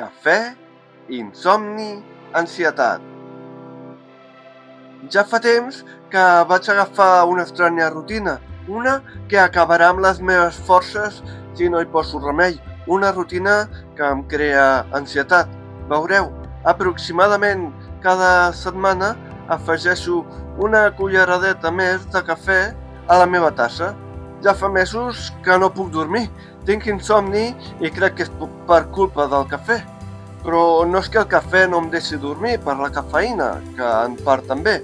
cafè, insomni, ansietat. Ja fa temps que vaig agafar una estranya rutina, una que acabarà amb les meves forces si no hi poso remei, una rutina que em crea ansietat. Veureu, aproximadament cada setmana afegeixo una culleradeta més de cafè a la meva tassa. Ja fa mesos que no puc dormir, tinc insomni i crec que és per culpa del cafè. Però no és que el cafè no em deixi dormir per la cafeïna, que en part també.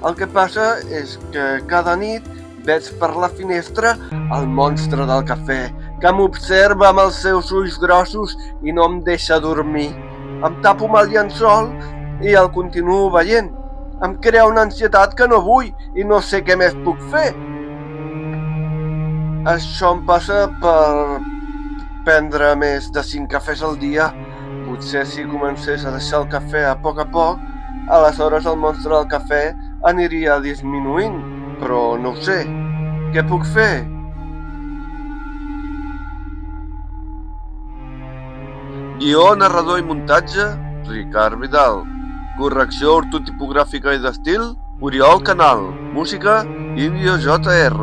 El que passa és que cada nit veig per la finestra el monstre del cafè, que m'observa amb els seus ulls grossos i no em deixa dormir. Em tapo amb el llençol i el continuo veient. Em crea una ansietat que no vull i no sé què més puc fer. Això em passa per prendre més de 5 cafès al dia. Potser si comencés a deixar el cafè a poc, aleshores el monstre del cafè aniria disminuint, però no ho sé. Què puc fer? Guió, narrador i muntatge, Ricard Vidal. Correcció ortotipogràfica i d'estil, Oriol Canal. Música, Indio JR.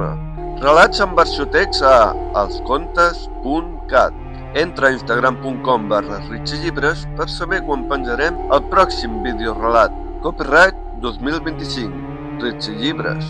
Relats en versió text a elscontes.cat. Entra a instagram.com/ritxillibres per saber quan penjarem el pròxim videorelat. Copyright 2025. Ritxillibres.